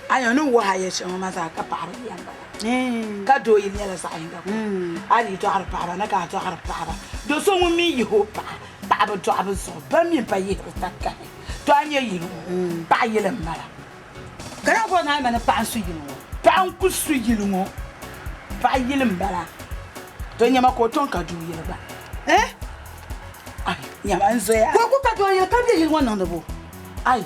ayo no wa haye shi ma za ka fara yamba ka do yin yala sa inga ali to har para na ka to har para do so mu mi yi ho pa ba to abu so ba mi pa yi ta ka to anya yi ba yi le mara kana ko na ma na pa su yi no pa an ku su yi no pa yi le mara to nyama ko ton ka do yi ba ai nyama nzo ya ko ka do yi ka bi yi wona no bo ai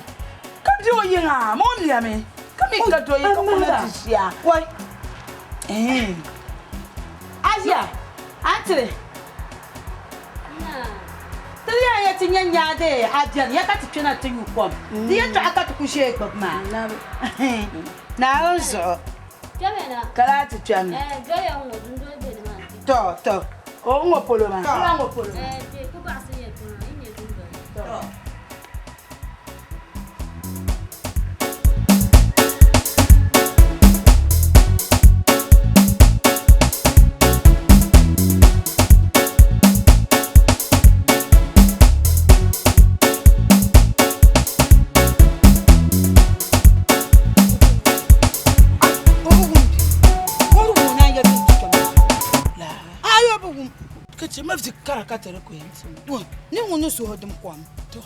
ka do yi nga mo mi ame kami ka do yi ko na tishia wai Asia, Atre. Tell ya tinya nyade, Adia, ya ka tchena to you kom. Dia to aka to kushe ko ma. Na ozo. Kala tchena. Go ya ngo ndo de ma. To. O ngo polo ma. Ngo polo. De ko ba se ye to ni ndo. To. Ma fi karakata re ko yinti wo ni wono so hodum kwam to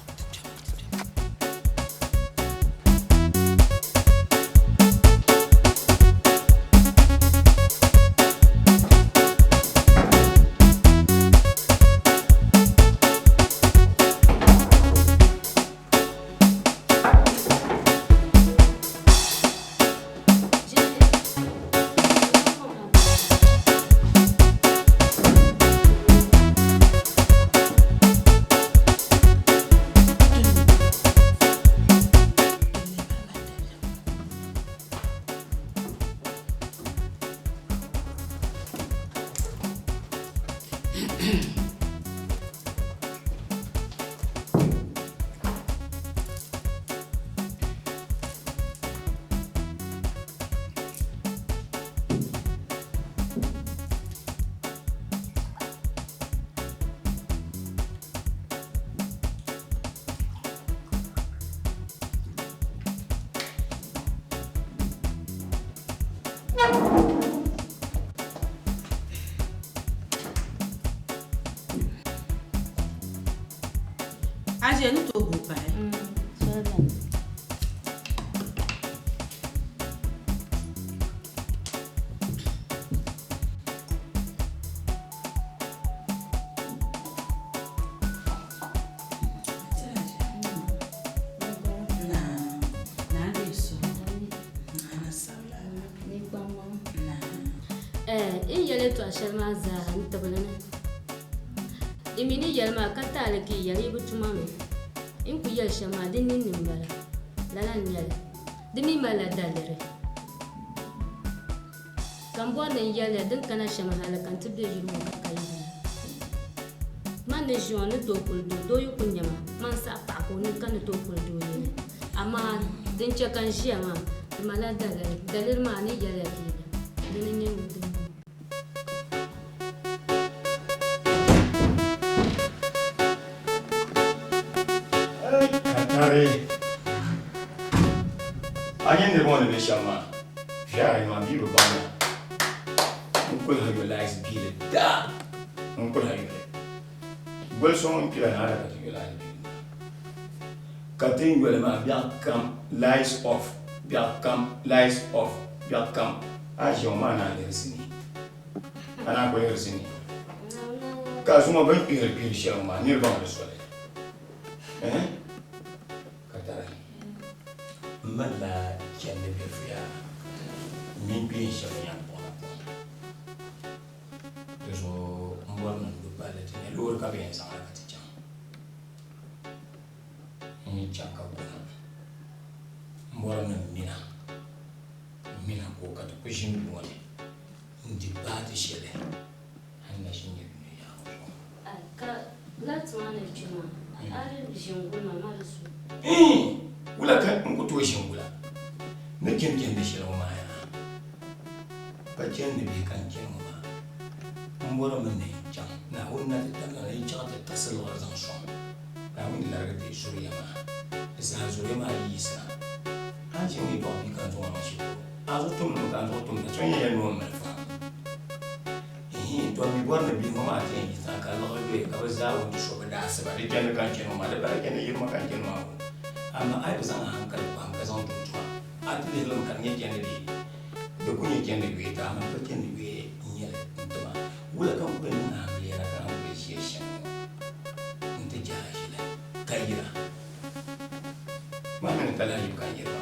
Asia ni to go pa. Shalma za ntabana imini yalma katale ki yali butumame inku yal shama dinin nimbala lalan yal dimi mala dalere kambo ne yale din kana shama halakan tibde jiru kakai man ne jone to kuldo do yukunyama man sa pa ko ni kan to kuldo ne amma din chakan shama mala dalere dalir ma ni yale ki dinin yin Again, the one in the Shama. Share my beautiful banner. Uncle have your lies be da. Uncle have you. Well, someone kill another cutting your line. Cutting will not come lies off. Come lies off. Come as your man and listening. And I'm going to listen. Kazuma went to the Shama near Bonus. Eh? Mala kende befia mimpi shafia pona tezo mbona ndo pale tena lori kabisa sana katika ni chaka bona mbona mina ko kata kushin bone ndi bati shele hanga shinye ni ya ka latwana chuma ari bishinguma marisu wula ka ngutu shingula ne ken da shiro maya ba ken ne bi kan ken ma mbora mun ne jam na wonna ta tana ne cha ta tasal warzan so na mun da ga te suriya ma isa suriya ma yi isa Anji mi ba mi kan zuwa shi ko azu tum no kan zo tum so yin no mai fa to mi borna bi ma ta yi ta ka lo be ka ba za wani so ba da asaba da kan kan kin ma da ba kan yi ma kan kin ma amma ai ba zan hankali ba ka zan tutuwa a ti da lan kan yake ne da kun yake ne be ta amma fa kin be in yi ta ma wala kan ku ne na me ya kan ku shi shi in ta ja shi la kayira ma men talahi kayira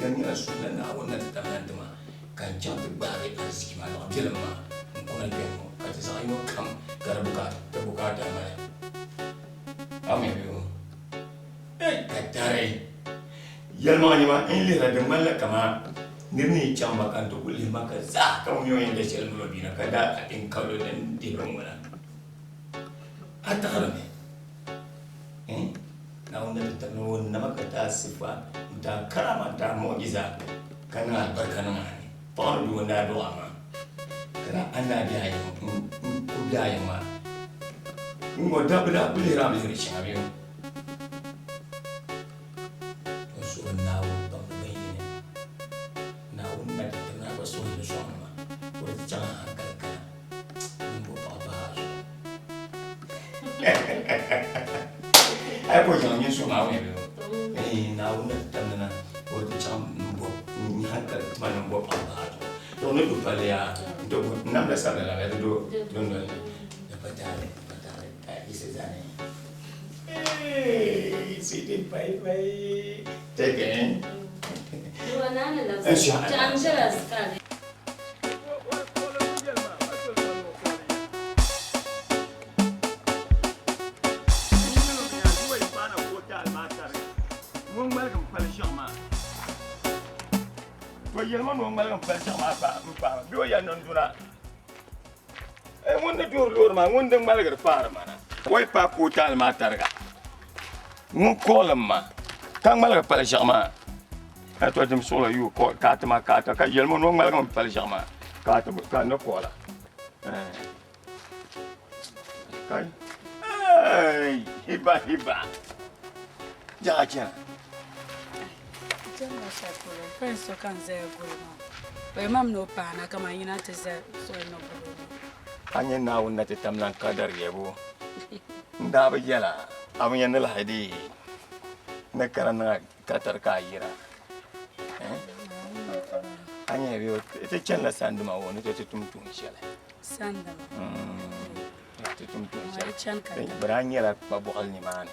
kan yi rasu da na wannan ta tamantuma kan can ta bare ta siki ma da bilan ma kuma da mu ka ta sai mu kam karbuka ta bukata mai ame biyo ka tare yalma ni ma in lira da mallaka kama nirni can bakan to kulli maka za ka mu yoyin da shel mu bina ka da in kallo dan dibran wala hatta harame na wannan ta no na maka ta sifa da karama da mu'jiza kana albarka nan ne fara da wanda addu'a ma kana Allah da yayi ku da yayi ma mu da bula kulli ram da shi abiyo to so na ba mu bayyana na wannan da na ba so da so ma ko da ta hankali kana mun ba ba ai ko jan yin so ma wai na wannan tamna wata can bo ni hankali kuma nan bo ba to ne du pale ya do nam da sala la do don da patale ai ise zane siti pai tegen Duanana la Angela Scali. Yelma no ngal ngam pelcha ma pa do ya non duna e wonde dur lor ma wonde ngal gar par mana way pa ko tal ma targa ngun kolam ma kan mal gar pelcha ma a to dem solo yu ko ka ta ma ka ta ka yelma no ngal ngam pelcha ma ka no kola kai ai hiba ja Penso kan zai gurma. Bai mam no pana kama yana ta zai so no gurma. Anya na wonna ta tamlan kadar yebo. Nda ba yala abun yan la hadi. Na karana katar ka yira. Anya biyo ita can la sanduma woni to tumtum shela. Sanduma. Ta tumtum shela. Ai can ka. Branya la ba bokal ni mane.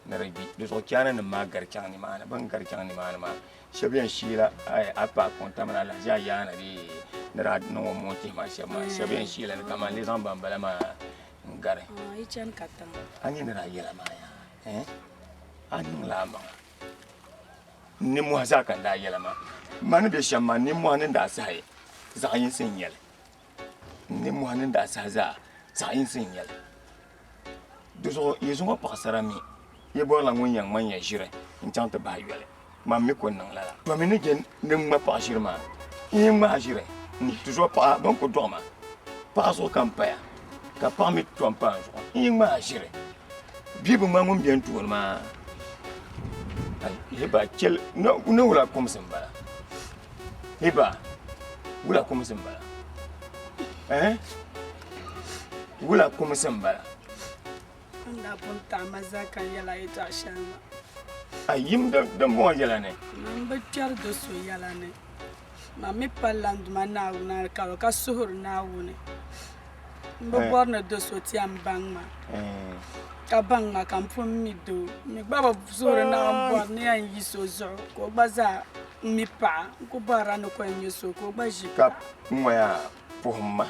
Na rabi do so kyana na magar kyan ni mana ban gar kyan ni mana ma shabiyan shila ai apa konta mana la ja yana bi na rad no moti ma shabiyan shila na kama les en bambala ma ngare ai chan katan ani na yela ma ya ani la ma ni mu hasa kan da yela ma man be shamma ni mu hanin da sai za yin sin yel ni mu hanin da sa za yin sin yel do so yeso ma pasara mi ye bo la ngun yang man ya jire in chang ta ba yele ma mi ko nang la to mi ne gen ne ma pa jire ma in ma jire ni toujours pas donc do ma pa so campagne ka pa mi to pa in ma jire bi bu ma ngun bien to ma ai he ba kel no wala kom sembala he ba wala kom sembala wala kom sembala da punta maza kan yala ita shama ayim da mo yala ne man ba kyar da so yala ne ma mi palland man na ka suhur na wune mba borna da so ti am bang ma ka bang ma kan fun mi do mi baba suhur na bor ne an yi so zo ko baza mi pa ko bara no ko nyi so ko ba ji ka moya pohma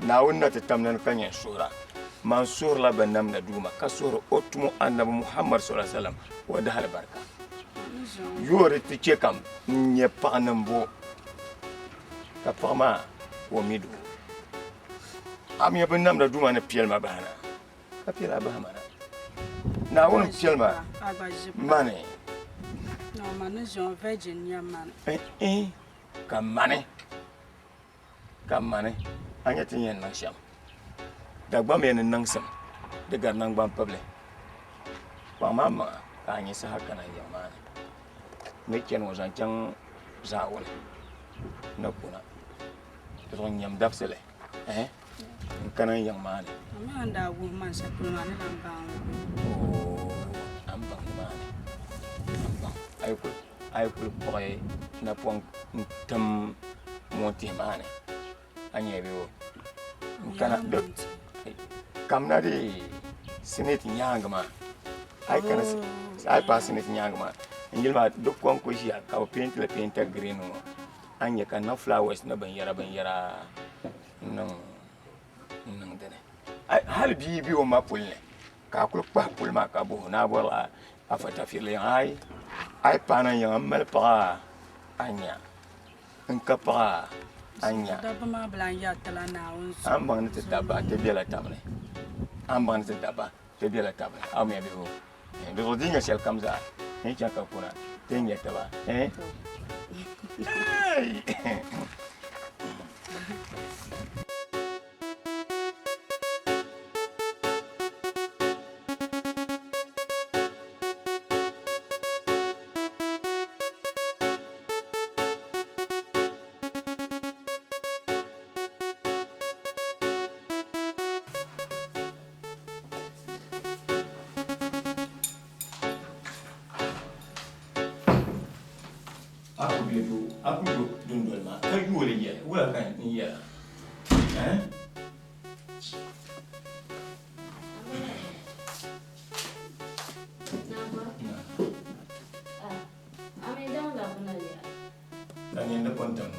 na wonna ta tamnan kanyen sura mansur la banam na duma ka sura otmo annabi muhammad sallallahu alaihi wasallam wa da hal barka yore ti ce kam nye pa nambo ka pama wo midu am ya banam na duma na piel ma bana ka piel ba mana na won piel ma mane no mane Jean Virginia man ka mane anya tin yen nan sham da gba men nan sam da gar nan gban pable mama ka ni sa haka na yamma ne ken wazan can zawon na kuna to nyam dafsele kana yamma ne amma anda go man sa kuma ne nan ba amba ma ne amba ay ko boy na pon tam monti ma ne anye biwo kana do kamna di sineti nyanga ma ay kana ay pa sineti nyanga ma ingil ma do kon ko shi ka paint la painter green mo anya kana flowers na ban yara nan dene ay hal bi o ma pulle ka kul pa pul ma ka bo na bola afata fili ay pana yang mal pa anya enka pa anya da ba ma blan ya tala na on am bang te daba te bela tamne am bang te daba te bela tamne am ya biho do rodinga sel kamza ni chaka kuna tenya taba aku dundul ma ka yole ya wala kan ni ya Ame dang la buna ya. Dan yenda pontam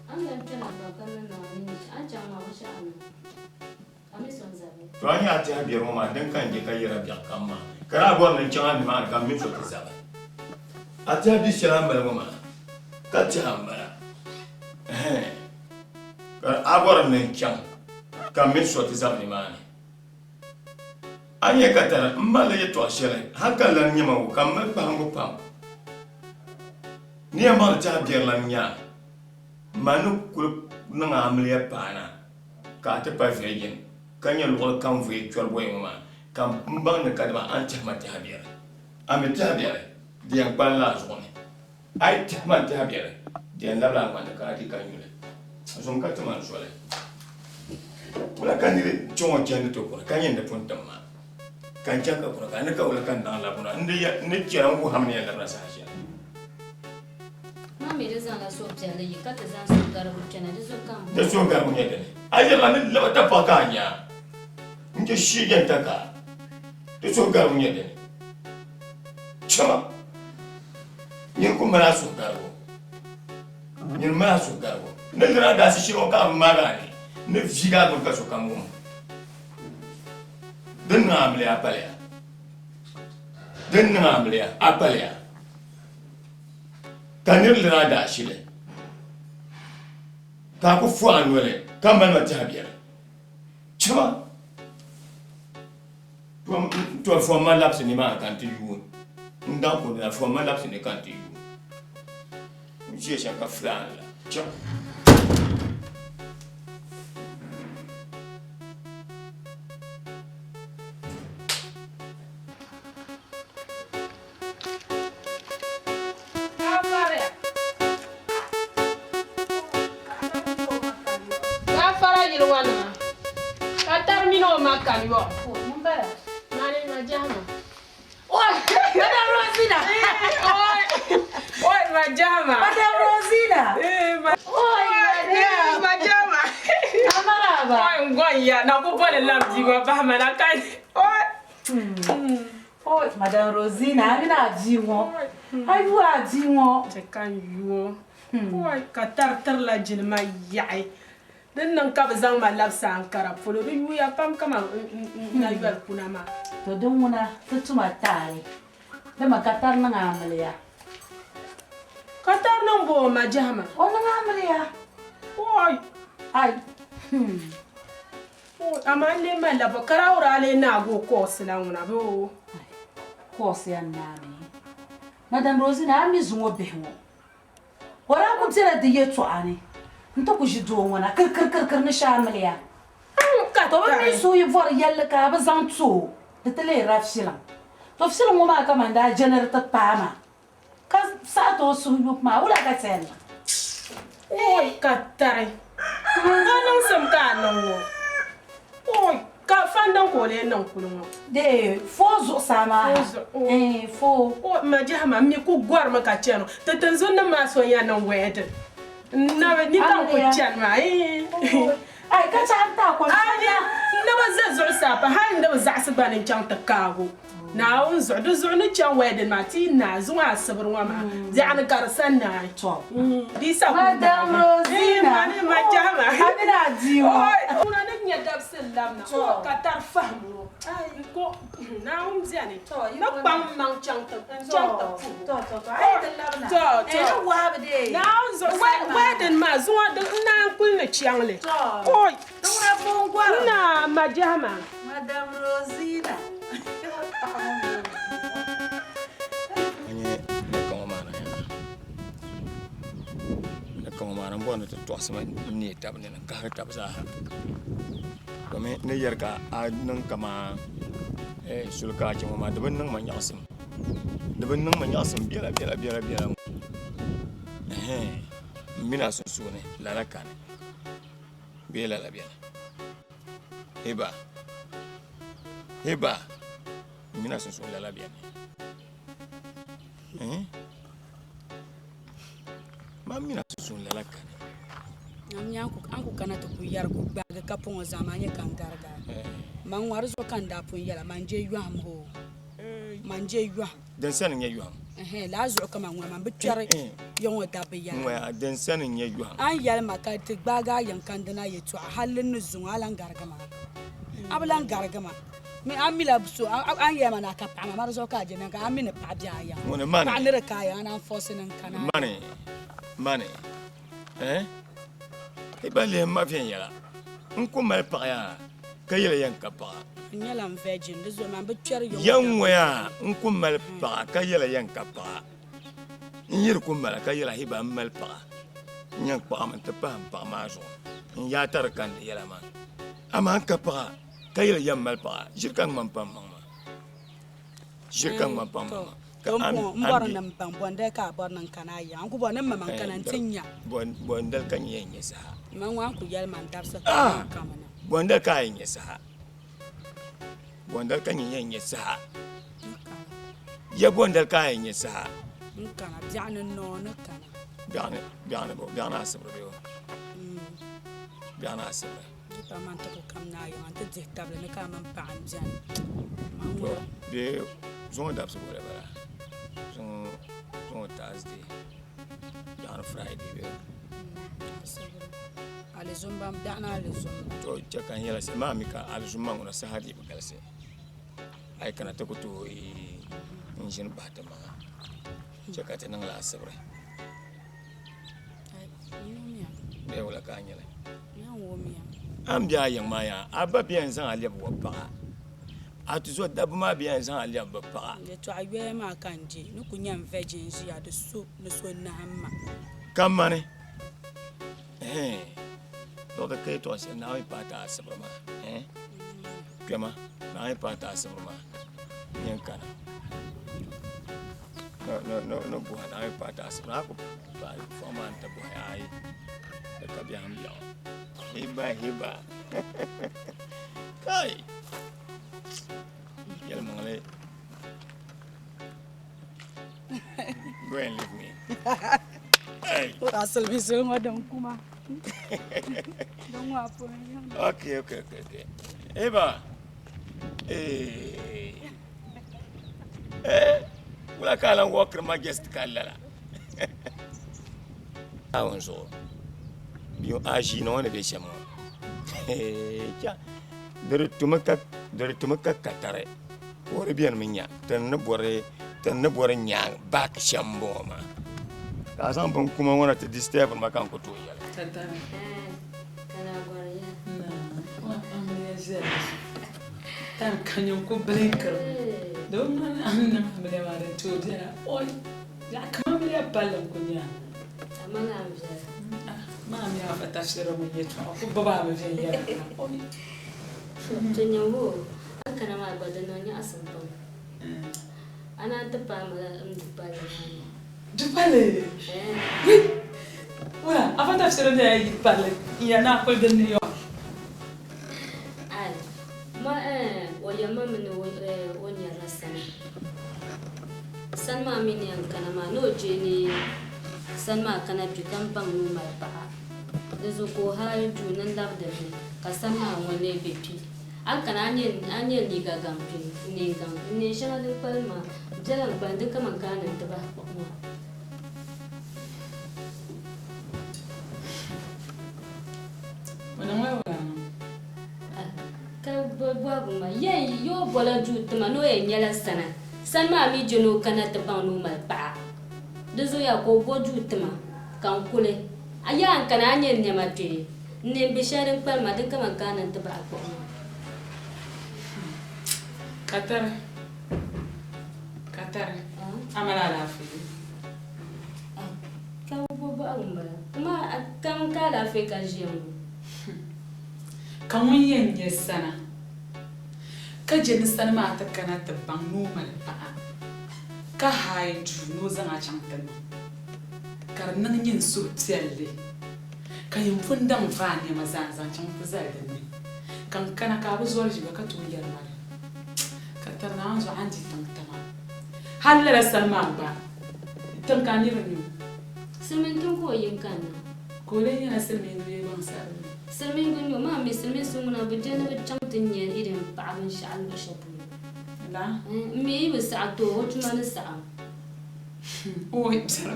Ame tena ba kana na ni an chama wa sha ame. Ame son zabe. to anya ta biyar ma dan kan je kai rabi kamma kara gwa nan can ma kan min so tsaba a ta bi shara mala ma ka ta hambara kara agwar nan can kan min so tsaba ni ma ne anya ka tara mbala ye to shere haka lan nyama ko kan mal pango pam ni ma ta biyar lan nya manu kul nan amliya pana ka ta pa fejin kanya lugol kan fu chor boy mama kam mbang ne kadma an chama tabiere ame tabiere dian pala zone ai chama tabiere dian labla ma ka di kanyule asom ka tama sole wala kanire chongo chende to ko kanya nda pontam ma kan chaka ko kan ka wala kan dan labuna inde ya ne chira ngu hamne ya labra sa haja Ma me de zanga so pjale yi ka ta zan so garbu chana de so kam. da so garbu ne de ai ya ne labata pakanya nje shigen taka to so garu nyede chama yin ko mara so garu yin mara so garu ne dira da si shiro ka mara ni ne viga ko ka so kamu den na amle apale kanir dira da shile ka ko fu anwele kamba na tabiya chama toi format lapse ni ma quand tu joues ndam ko na format lapse ni quand tu joues je chaka flan la tiens Madame Rosina, I'm not Jiwon. I was Jiwon. je kan yuo oi ka tar la jinma yai den nan ka bazang ma labsa ankara folo do yuya pam kama na yual kuna ma To don't wanna put to my tie. The Macatar Nangamelia. katar nan bo ma jama Oh, Nangamelia. oi I. amale ma la bakara ora le na go course na una bo Course and Nami. Madame Rosina, I'm Miss Wobeho. What I would tell at the year to Annie. Ntoku jidu wana kirkirkirkir ni shamalia. to ba mi so yi vor yalla ka ba zan to da tele rafsila to fsila mo ma ka manda generator pama ka sa to su yu ma wala ka tsena oi katare nan sam ka nan wo oi ka fandan ko le nan kulun de fozo sama fo o ma jahma mi ku gwar ma ka ceno te tanzo na ma so ya nan wede na ni kan ko cen ma ai ka ta ta ko na ba zazu sapa ha nda ba zasu banin can ta kago na un zudu ni can wede ma ti na zuwa sabur wa ma zan karsan na to di sa ku madam Rosina ma jahma abina diwo una ne nya dabsin lamna ko ka tar fahmu ai ko na zani na bang mang chang ta to ai da lamna to wa ba de na zo weden ma zuwa da na kul na chiangle oi to na bon gwar na ma jahma madam Rosina Kamaran buat itu tuas sama ni tab ni nak kahar tab sah. Kami ni jarka nang kama sulka cuma mah depan nang manyasem biara. Mina susu ni lalakan biara la biara. Heba mina susu lala biara. Mamina susun lalakan. Namnya aku kana to ku yar ku baga kapon zamanye kan garga. Man war zo kan da pun yala manje yuam ho. Manje yuam. Dan sanin ya yuam. La zo kama ngwa man bitware yon da be yala. Ngwa dan sanin ya yuam. An yala makati baga yan kan dana yeto halin nuzun alan gargama. Ablan gargama. Me amila so an yama na ka pa ma zo ka je na ka amina pa bia ya. Pa ne ka ya na force nan kana. Money. Ibale mafia yala. Nko mal pa kayela yan kapa. Nyala virgin zo man bitware yon. Yan waya nko mal pa kayela yan kapa. Nyir ko mal kayela hiba mal pa. Nyan pa man te pa ma zo. Ya tar kan yala man. Ama kapa kayela yan mal pa. Jirkan man pa mama. Mbor nam bang bonde ka bor nan kana ya ku bon nam man kana tinya bondal kan yenye sa man wa ku yal man darsa ka kamana bondal ka yenye sa bondal kan yenye sa ya bondal ka yenye sa kana jana no na kana biana asabro biana asabro ta man ta ko kamna ya man ta jehtable na ka man pa anjan be zon da asabro bara zon Thursday biana Friday ale zumba dana ale zumba to chakan yala se mami ka ale zumba ngona sahadi bukalse ay kana to ko injin batama chakate nang la sabre ay yumia be wala ka nyala ya wumia am biya yang maya abba biyan san ale bo pa atu zo dabu ma biyan san ale bo pa le to aywe ma kanje no kunyam virgin ya de so no so na hamma kamane to da kai to sai na pata sabre ma kema na pata sabre ma yankana no buha na pata sabre ko ba forman ta buha ai da ka biya hamla hiba kai yel mangale go and leave me hey asal bisul ngadang kuma dong apa okay eba wala kala walker majest kala awon so yo aji no ne be shamo ja dare tumaka katare wore biyan minya tan na bore nya bak shambo ma ka san ban kuma wana ta disturb ma kan ko to yala kana gwariya tan kanyon ko blinker don man amna mele mare to dia oi ya kama mele balam kunya amana amja mami ya fatashiro mwenye tu ko baba amefanya oi Tunyawo, an kana ma gwada na ni asampan. Ana ta pa mala dupale. Dupale. Wala, apa tafsir dia dupale? Iya na ko den yo. Ai. Ma waya mama no wonya rasana. San ma mini an kana ma no jeni. San ma kana jukan pang no mai pa. Dezo ko ha ju nan dab da ni. Ka san ma wone bepi. An kana anyen ni ga gampi ni gam ni shana de palma jalan ba de kama kana ta ba ko Mana wala. ka bo ma ye yo bola ju tama no ye nyala sana san ma mi jono kana ta ba no mal pa de zo ya ko bo ju tama kan kule aya an kana anyen ne ma te ne be sharin palma de kama kana ta ba ko Qatar. Amala la fi. Ka bo ba ma kan ka la fe ka jiyan Kan yen yesana. Ka jeni sana ma ta kana ta bang normal pa. Ka hay ju no zanga chantan. Kar nan yin so tielle. Ka yin fundan fa ne mazan zan chan ku zai da ni. Kan kana ka bu zuwa ji ba ka to yar ma. Tarna zo andi tama halla la salma ba tan kani ranyo Semen tun ko yin kana ko le yana salme ne ban sa Semen gunyo ma mi semen sumuna bujana ba chamtin ye irin ba'an sha'al ba shabu la mi ba sa'ato wata mana sa'a o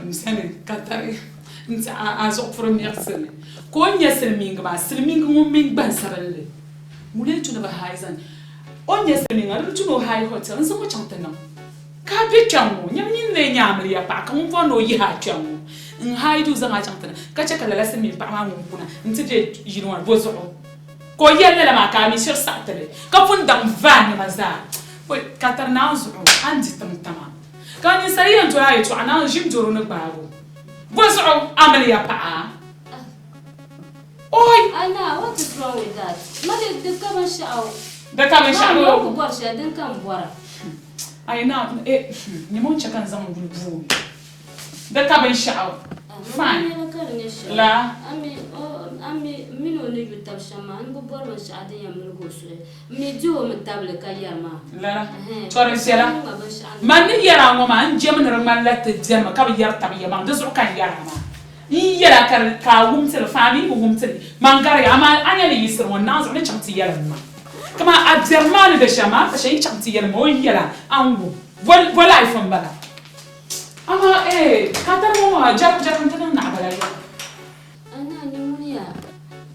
misali katare nta azo premier sene ko nya selminga ba selminga mo min ban saralle mule tuna ba haizan Onye selminga rutu no high hotel nso mo chantana ka bi twango nyam nyin ne nyamri ya pa ka mo no yi ha twango in haidu zanga chantana ka chaka la semi pa ma nguna nti de yinwa bozo ko yelle la ma ka mi sur satale ka fundam van ma za ko katarna zo andi tamtama ka ni sariyan to ayi to ana jim joro no babo bozo amali ya pa oi Anna, what is wrong with that? Mother, the cover show. da ka mai sha'ani ko bor shi dan kan bora ai na ni mun chakan zaman bulbu da ka mai sha'awa fine la ami mino ne yutab shama an go bor ma sha'ada ya mun go su mi jo mun table ka yama la tore sela man ni yara ngoma an jem nar man la te jem ka bi yar tabiya man da zo kan yara ma in yara ka wumtel fami wumtel man gari ama anya ni yisir wannan zo ne chamti yara ma kama abzermane de chama shay chanti yel mo yela angu voilà ifam bala ama katar mo jar tan na bala yo ana ni muniya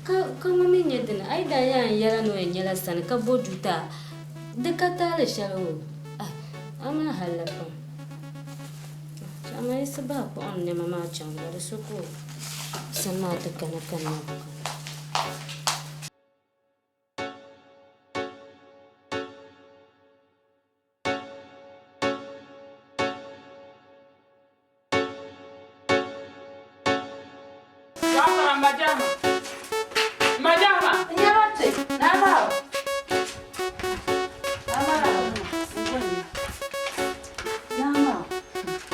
ka mami nyedin ai da yan yala no yela san ka boduta de katale shalo ama halafa ama isba ko on ne mama changa de soko sanna ta kana Majama. Nyamate, nama.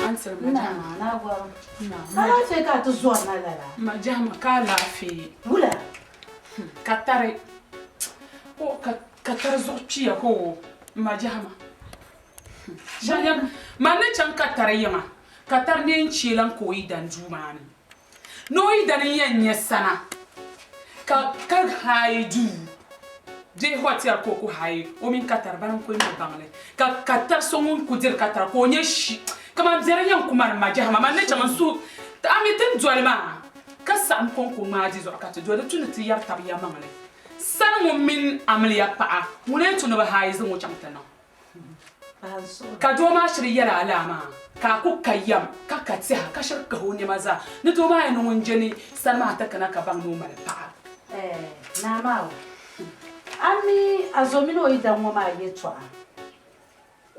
Answer majama. Na gwa. Na ce ka ta zuwa na lala. Majama ka lafi. Wula. Katare. O katare zochiya ko majama. Shaya manne chan katare yama. Katar ne chilan ko idan jumani. No idan yen sana. Ka haidu. Je hotel ko ko hai. O min katar baran ko ni bangle. Ka katar songun kudir katar ko nyeshi. Kama zere yan kumar majama manne chan su amitin jwalma. Ka sam kon ko maji zo akata jwale tunati yar tabiya mangle. San mo min amliya pa. Mune tunu ba haizu mo chamtana. Ka doma shiri yara alama ka ku kayyam ka katsiha ka shirka hone maza ni doma ya nun jeni salma ta kana ka ban no mal pa na mawo ami azomino idan woma yetwa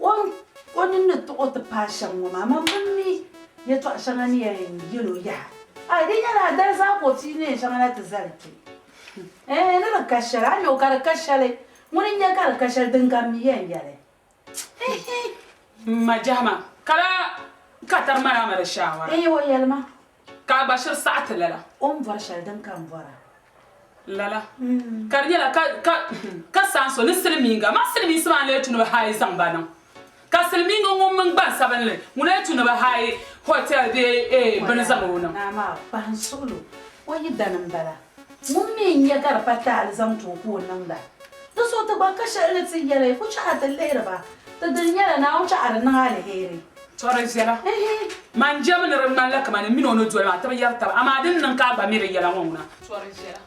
woni ne to ta passion woma mamni yetwa shangani yelo ya ai din yana da za ko ti ne shangana ta zalti ne da kashara yo kar kashale Wani ya kar kashar dinga miyan yare. Majama kala katar mana mara shawara. Wa yalma. Ka bashir sa'at lala. Var shar kan vara. Lala. Karnyala ka sanso ni silminga ma silmi sama le tunu ba hayi zambana. Ka silminga ngom mun ban sabanle. Muna tunu ba hayi hotel de bana zamuna. Na ma ban solo. Wani danan bala. Mun me ya kar fatal zam to ko nan da. Da so ta ba kashar ne tsiyare ku cha ta lera ba. Ta dunya na wuce a nan alheri. Tore zela. Man jamin ran la kamane min ono dole ma ta yarta amma din nan ka ba mire yala ngona. Tore zela.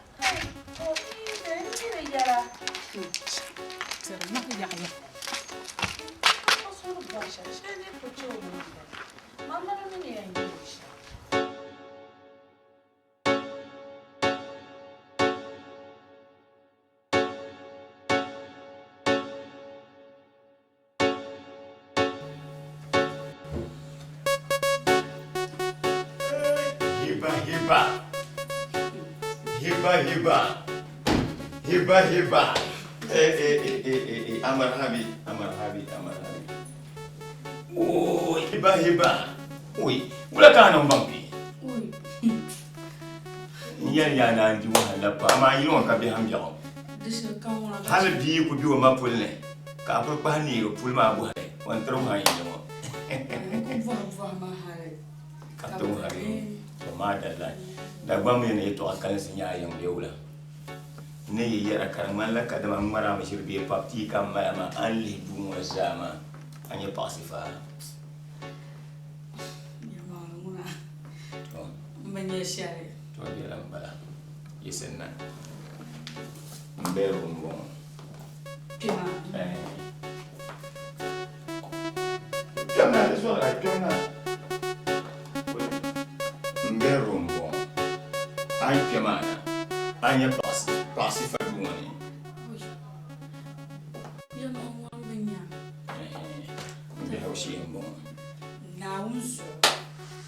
Hiba. Amar Habi. Oh, hiba. Oi, wala ka nang bangpi. Oi. Ya na ndi wahala pa ma yi won ka bi ham jaw. Dishe kan wala. Hal bi ku bi wa ma pulle. Ka fa pa ni ro pul ma bu hale. Wan tro ha yi mo. Ko va ma hale. Ka to hale. To ma dalla. Da ba mu ne to akan sin ya yan leula. Ne yi yara karman la kadama mara ma shirbe papti kam ma an li bu mo zama. Anya pasifa. Menyesal. To dia lambala. Yesena. Mberumbo. Kena. Kena suara kena. Mberumbo. Ai kemana? Anya pasifa dumani. Ya mama menya. Mberaushimbo. Na unso.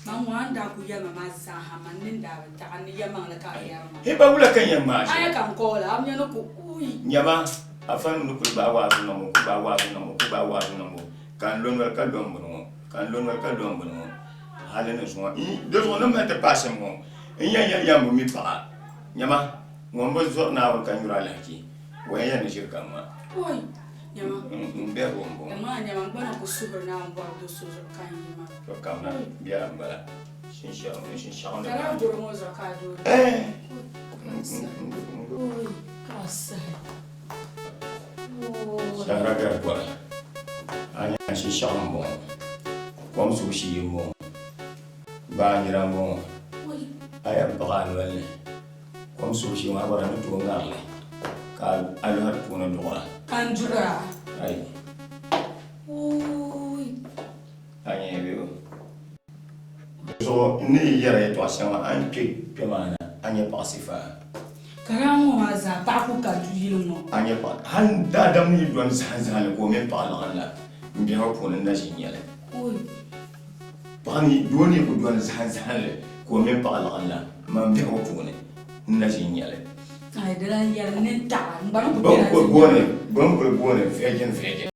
Wanda ku yama mazaha maninda takani yama laka yama. Heba wula kan yamma. Aya kan kola amnya no ku uyi. Nyama afan no ku ba wa no mo ku ba wa no mo. Kan lon wal ka dom bono. Halena so de so no mete passe mo. Ya mo mi pa. Nyama ngombo zo na wa kan yura laki. Wa ya ni shirka ma. Uyi. Nyama. Mbero mbo. Nyama mbona kusubira na mbo do so kan yama. To kamna biya mbala. Shin sha on. Kara buru mo zakado. Uyi. Kasa. Shara ga kwa. Anya shin sha on bo. Kom su shi mo. Ba ni rambo. Uyi. Aya bagal wala. Kom su shi ma bara no to ngarle. Ka alu har puno dora. Kanjura. Ai. Uyi. Anya biyo. So ni yara to asama an ke pemana anya pasifa. Karamu maza ta ku ka juyilmo. Anya pa han da dam ni don san ko men pa la. Mbi ha ko nan da shin yale. Uyi. Pani doni ko don san ko men pa la. Man bi ha ko ne na shin yale. Ai dala yar nin ta ban ku Bon ko bone fejen.